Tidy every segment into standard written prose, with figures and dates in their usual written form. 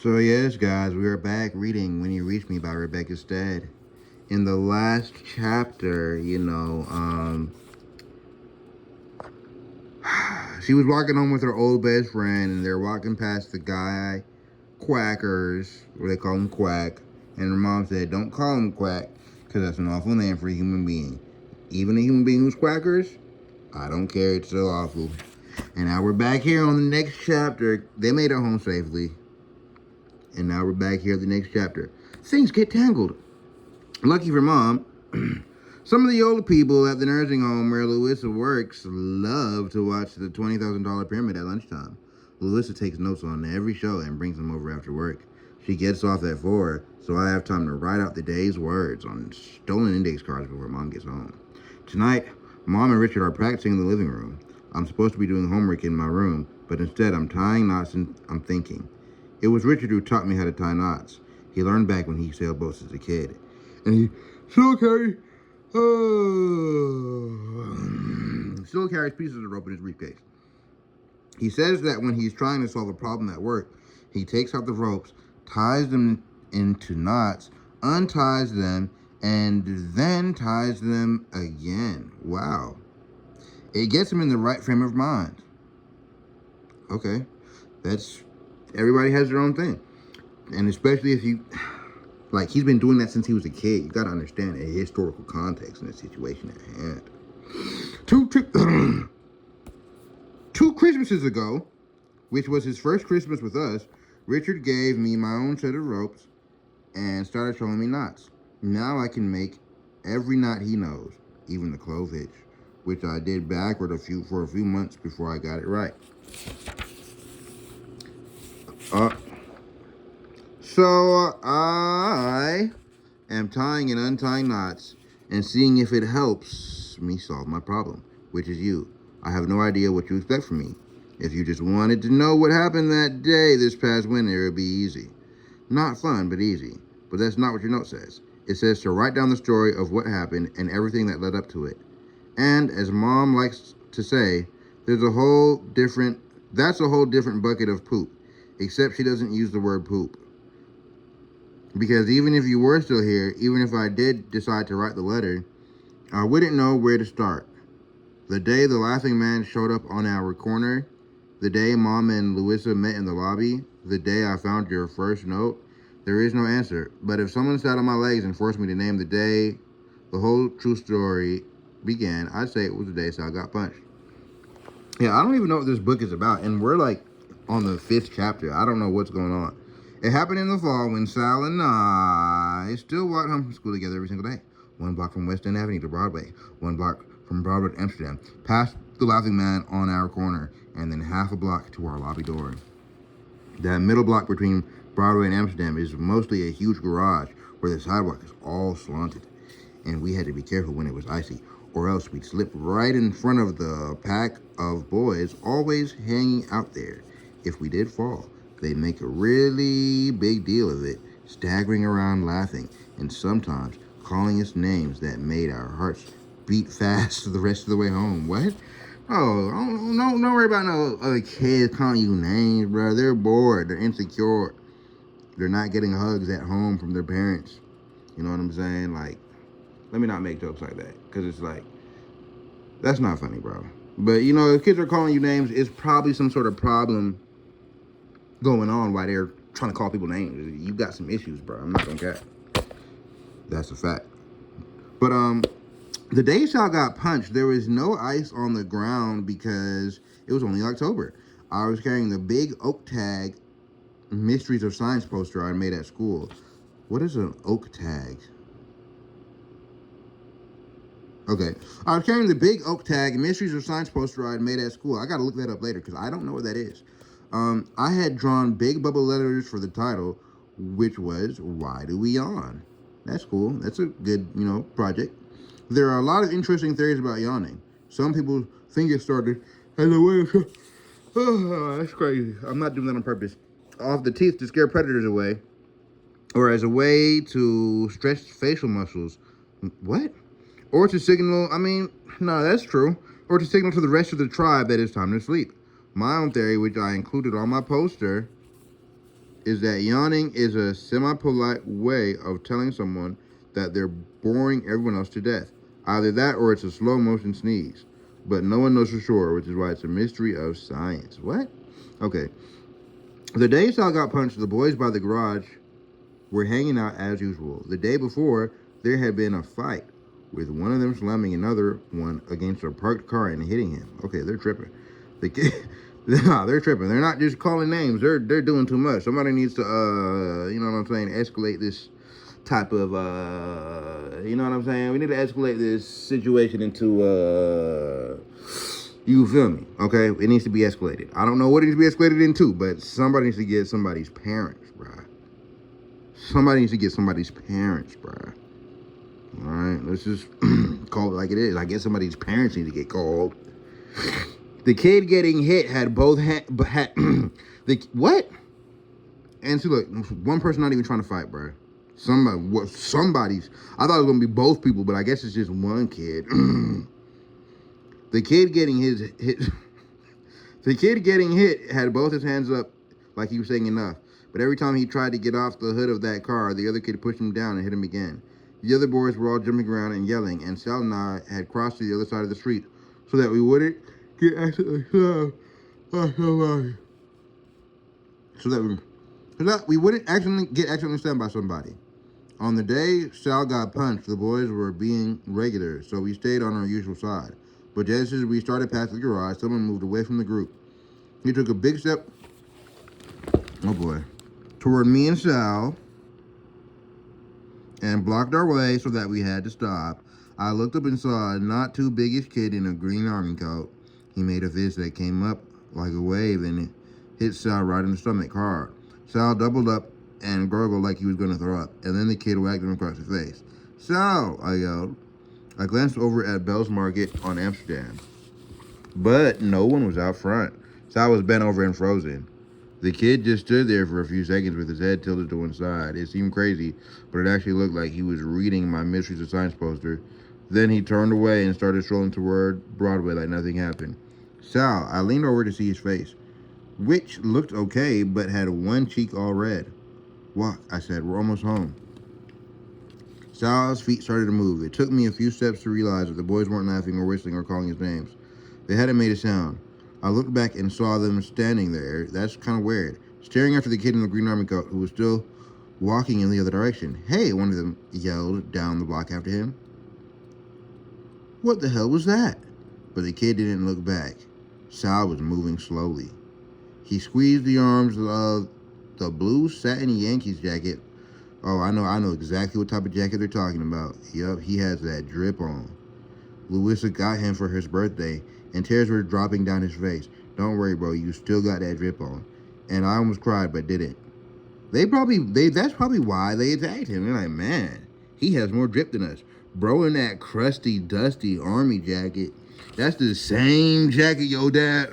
So yes, guys, we are back reading When You Reach Me by Rebecca Stead. In the last chapter, she was walking home with her old best friend, and they're walking past the guy, Quackers, or they call him Quack, and her mom said, "Don't call him Quack, because that's an awful name for a human being. Even a human being who's Quackers, I don't care, it's still awful." And now we're back here on the next chapter. They made it home safely. And now we're back here at the next chapter. Things get tangled. Lucky for Mom, some of the older people at the nursing home where Louisa works love to watch the $20,000 pyramid at lunchtime. Louisa takes notes on every show and brings them over after work. She gets off at 4, so I have time to write out the day's words on stolen index cards before Mom gets home. Tonight, Mom and Richard are practicing in the living room. I'm supposed to be doing homework in my room, but instead I'm tying knots and I'm thinking. It was Richard who taught me how to tie knots. He learned back when he sailed boats as a kid. And he still carries pieces of rope in his briefcase. He says that when he's trying to solve a problem at work, he takes out the ropes, ties them into knots, unties them, and then ties them again. Wow. It gets him in the right frame of mind. Okay. Everybody has their own thing. And especially if you, like, he's been doing that since he was a kid. You got to understand a historical context in the situation at hand. Two Christmases ago, which was his first Christmas with us, Richard gave me my own set of ropes and started showing me knots. Now I can make every knot he knows, even the clove hitch, which I did backward for a few months before I got it right. So I am tying and untying knots and seeing if it helps me solve my problem, which is you. I have no idea what you expect from me. If you just wanted to know what happened that day this past winter, it would be easy. Not fun, but easy. But that's not what your note says. It says to write down the story of what happened and everything that led up to it. And as Mom likes to say, that's a whole different bucket of poop. Except she doesn't use the word poop. Because even if you were still here, even if I did decide to write the letter, I wouldn't know where to start. The day the laughing man showed up on our corner, the day Mom and Louisa met in the lobby, the day I found your first note, there is no answer. But if someone sat on my legs and forced me to name the day the whole true story began, I'd say it was the day Sal got punched. Yeah, I don't even know what this book is about, and we're like on the 5th chapter. I don't know what's going on. It happened in the fall when Sal and I still walked home from school together every single day. 1 block from West End Avenue to Broadway, 1 block from Broadway to Amsterdam, past the laughing man on our corner, and then half a block to our lobby door. That middle block between Broadway and Amsterdam is mostly a huge garage where the sidewalk is all slanted, and we had to be careful when it was icy, or else we'd slip right in front of the pack of boys always hanging out there. If we did fall, they'd make a really big deal of it, staggering around laughing, and sometimes calling us names that made our hearts beat fast the rest of the way home. What? Oh, don't worry about no other kids calling you names, bro. They're bored. They're insecure. They're not getting hugs at home from their parents. You know what I'm saying? Like, let me not make jokes like that, because it's like, that's not funny, bro. But, you know, if kids are calling you names, it's probably some sort of problem going on while they're trying to call people names. You got some issues, bro. I'm not gonna care. That's a fact. But the day Sal got punched, there was no ice on the ground because it was only October. I was carrying the big oak tag Mysteries of Science poster I made at school. What is an oak tag? Okay. I was carrying the big oak tag Mysteries of Science poster I made at school. I gotta look that up later because I don't know what that is. I had drawn big bubble letters for the title, which was Why Do We Yawn? That's cool. That's a good, project. There are a lot of interesting theories about yawning. Some people think it started as a way of... Oh, that's crazy. I'm not doing that on purpose. Off the teeth to scare predators away, or as a way to stretch facial muscles. What? Or to signal, no, that's true. Or to signal to the rest of the tribe that it's time to sleep. My own theory, which I included on my poster, is that yawning is a semi-polite way of telling someone that they're boring everyone else to death. Either that or it's a slow motion sneeze. But no one knows for sure, which is why it's a mystery of science. What? Okay. The day Sal got punched, the boys by the garage were hanging out as usual. The day before, there had been a fight, with one of them slamming another one against a parked car and hitting him. Okay, they're tripping. The kid, nah, they're tripping. They're not just calling names. They're doing too much. Somebody needs to, you know what I'm saying, escalate this type of, you know what I'm saying? We need to escalate this situation into, you feel me? Okay, it needs to be escalated. I don't know what it needs to be escalated into, but somebody needs to get somebody's parents, bruh. Somebody needs to get somebody's parents, bruh. All right, let's just call it like it is. I guess somebody's parents need to get called. The kid getting hit had both what? And see, look, one person not even trying to fight, bruh. Somebody's. I thought it was gonna be both people, but I guess it's just one kid. The kid getting the kid getting hit had both his hands up like he was saying enough. But every time he tried to get off the hood of that car, the other kid pushed him down and hit him again. The other boys were all jumping around and yelling, and Sal and I had crossed to the other side of the street so that we wouldn't get accidentally slammed by somebody. So that we wouldn't get accidentally slammed by somebody. On the day Sal got punched, the boys were being regular, so we stayed on our usual side. But just as we started past the garage, someone moved away from the group. He took a big step, oh boy, toward me and Sal, and blocked our way so that we had to stop. I looked up and saw a not too biggish kid in a green army coat. He made a fist that came up like a wave and it hit Sal right in the stomach hard. Sal doubled up and gurgled like he was going to throw up, and then the kid whacked him across the face. Sal, I yelled. I glanced over at Bell's Market on Amsterdam, but no one was out front. Sal was bent over and frozen. The kid just stood there for a few seconds with his head tilted to one side. It seemed crazy, but it actually looked like he was reading my Mysteries of Science poster. Then he turned away and started strolling toward Broadway like nothing happened. Sal, I leaned over to see his face, which looked okay, but had one cheek all red. Walk, I said, we're almost home. Sal's feet started to move. It took me a few steps to realize that the boys weren't laughing or whistling or calling his names. They hadn't made a sound. I looked back and saw them standing there. That's kind of weird. Staring after the kid in the green army coat who was still walking in the other direction. Hey, one of them yelled down the block after him. What the hell was that? But the kid didn't look back. Sal was moving slowly. He squeezed the arms of the blue satin Yankees jacket. Oh, I know exactly what type of jacket they're talking about. Yup, he has that drip on. Louisa got him for his birthday, and tears were dropping down his face. Don't worry, bro, you still got that drip on. And I almost cried, but didn't. That's probably why they attacked him. They're like, man, he has more drip than us. Bro in that crusty, dusty army jacket. That's the same jacket your dad,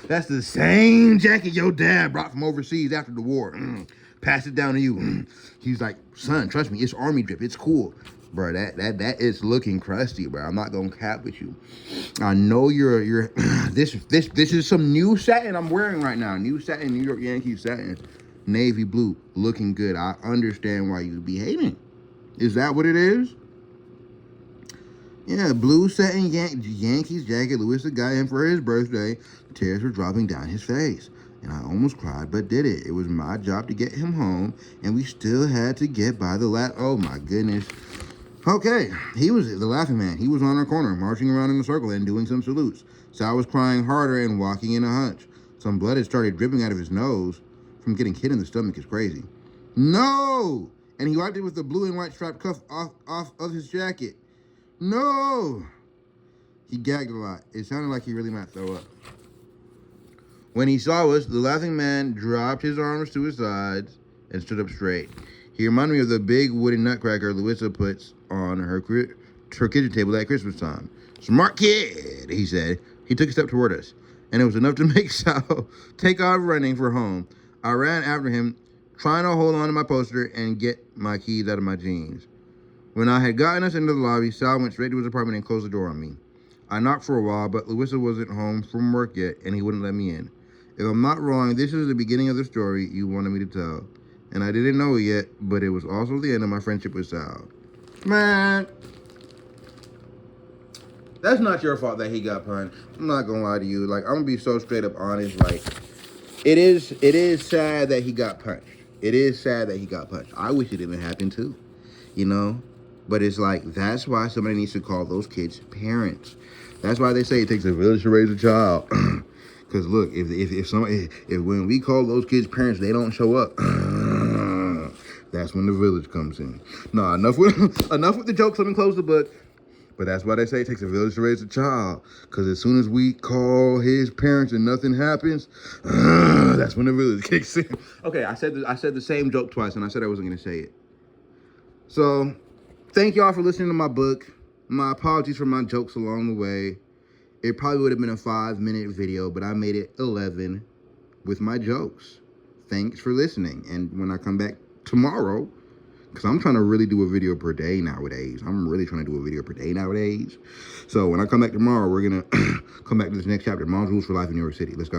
that's the same jacket your dad brought from overseas after the war. Pass it down to you. He's like, son, trust me, it's army drip. It's cool. Bro, that is looking crusty, bro. I'm not gonna cap with you. I know you're this is some new satin I'm wearing right now. New satin, New York Yankees satin. Navy blue, looking good. I understand why you'd be hating. Is that what it is? Yeah, blue satin Yankees jacket. Louisa got him for his birthday. Tears were dropping down his face. And I almost cried, but did it. It was my job to get him home, and we still had to get by the oh my goodness. Okay, he was the laughing man. He was on our corner, marching around in a circle and doing some salutes. Sal was crying harder and walking in a hunch. Some blood had started dripping out of his nose from getting hit in the stomach. Is crazy. No! And he wiped it with the blue and white striped cuff off of his jacket. No! He gagged a lot. It sounded like he really might throw up. When he saw us, the laughing man dropped his arms to his sides and stood up straight. He reminded me of the big wooden nutcracker Louisa puts on her kitchen table at Christmas time. Smart kid, he said. He took a step toward us, and it was enough to make Sal take off running for home. I ran after him, trying to hold on to my poster and get my keys out of my jeans. When I had gotten us into the lobby, Sal went straight to his apartment and closed the door on me. I knocked for a while, but Louisa wasn't home from work yet, and he wouldn't let me in. If I'm not wrong, this is the beginning of the story you wanted me to tell. And I didn't know it yet, but it was also the end of my friendship with Sal. Man, that's not your fault that he got punched. I'm not gonna lie to you. Like, I'm gonna be so straight up honest. Like, it is sad that he got punched. It is sad that he got punched. I wish it didn't happen too, you know? But it's like, that's why somebody needs to call those kids parents. That's why they say it takes a village to raise a child. Because look, if when we call those kids parents, they don't show up, that's when the village comes in. Nah, enough with the jokes. Let me close the book. But that's why they say it takes a village to raise a child. Because as soon as we call his parents and nothing happens, that's when the village kicks in. Okay, I said the same joke twice, and I said I wasn't gonna say it. So, thank y'all for listening to my book. My apologies for my jokes along the way. It probably would have been a 5-minute video, but I made it 11 with my jokes. Thanks for listening. And when I come back tomorrow, because I'm trying to really do a video per day nowadays. I'm really trying to do a video per day nowadays. So when I come back tomorrow, we're going to come back to this next chapter, Mom's Rules for Life in New York City. Let's go.